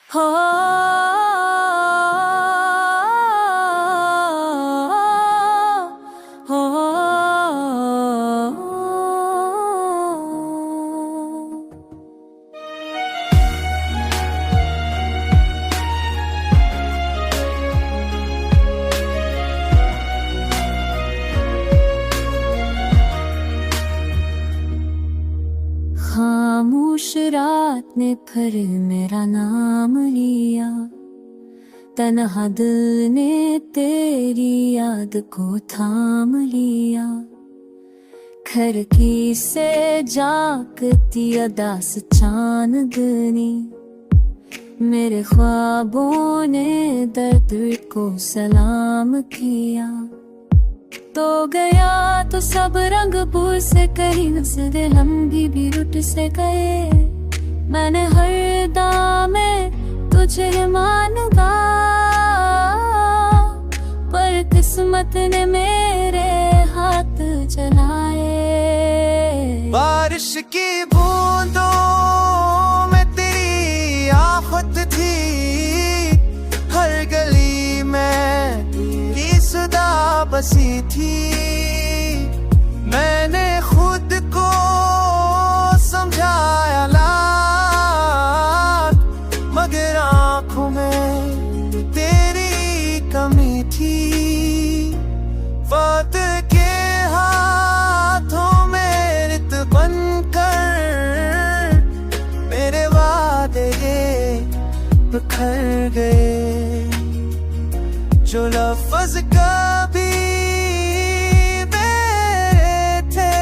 हो खामोश रात ने फिर मेरा नाम लिया, तन्हा दिल ने तेरी याद को थाम लिया। खिड़की से झांकती अदास चांदनी, मेरे ख्वाबों ने दर्द को सलाम किया। तो गया तो सब रंग भूल से कहीं नजरे हम भी रुट से गए। मैंने हर दामे तुझे मानगा, पर किस्मत ने मेरे हाथ जलाए। बारिश की बूंदों में तेरी आफत थी, हर गली में तेरी सुधा बसी थी। मैंने खुद को समझाया लाख, मगर आंखों में तेरी कमी थी। वक्त के हाथों में रित बनकर मेरे वादे बिखर गए। जो लफ्ज़ कभी मेरे थे,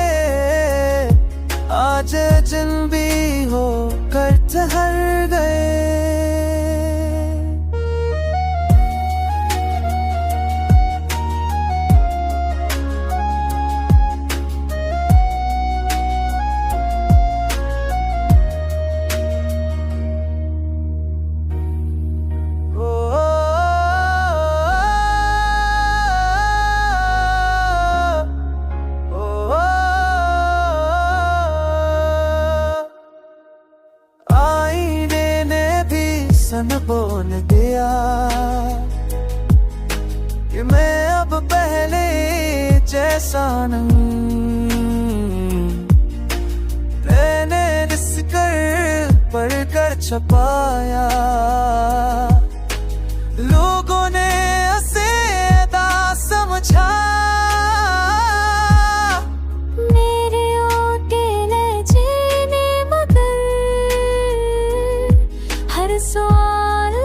आज जिन भी हो कर ठहर गए। सन बोल दिया कि मैं अब पहले जैसा नहीं। मैंने रिस कर पढ़ कर छपाया, लोगों ने उसे अदा समझा। सवाल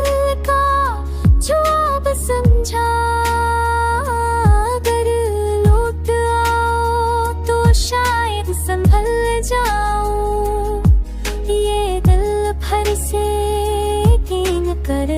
का जवाब समझा, अगर लौट आओ तो शायद संभल जाऊं। ये दिल भर से यकीन कर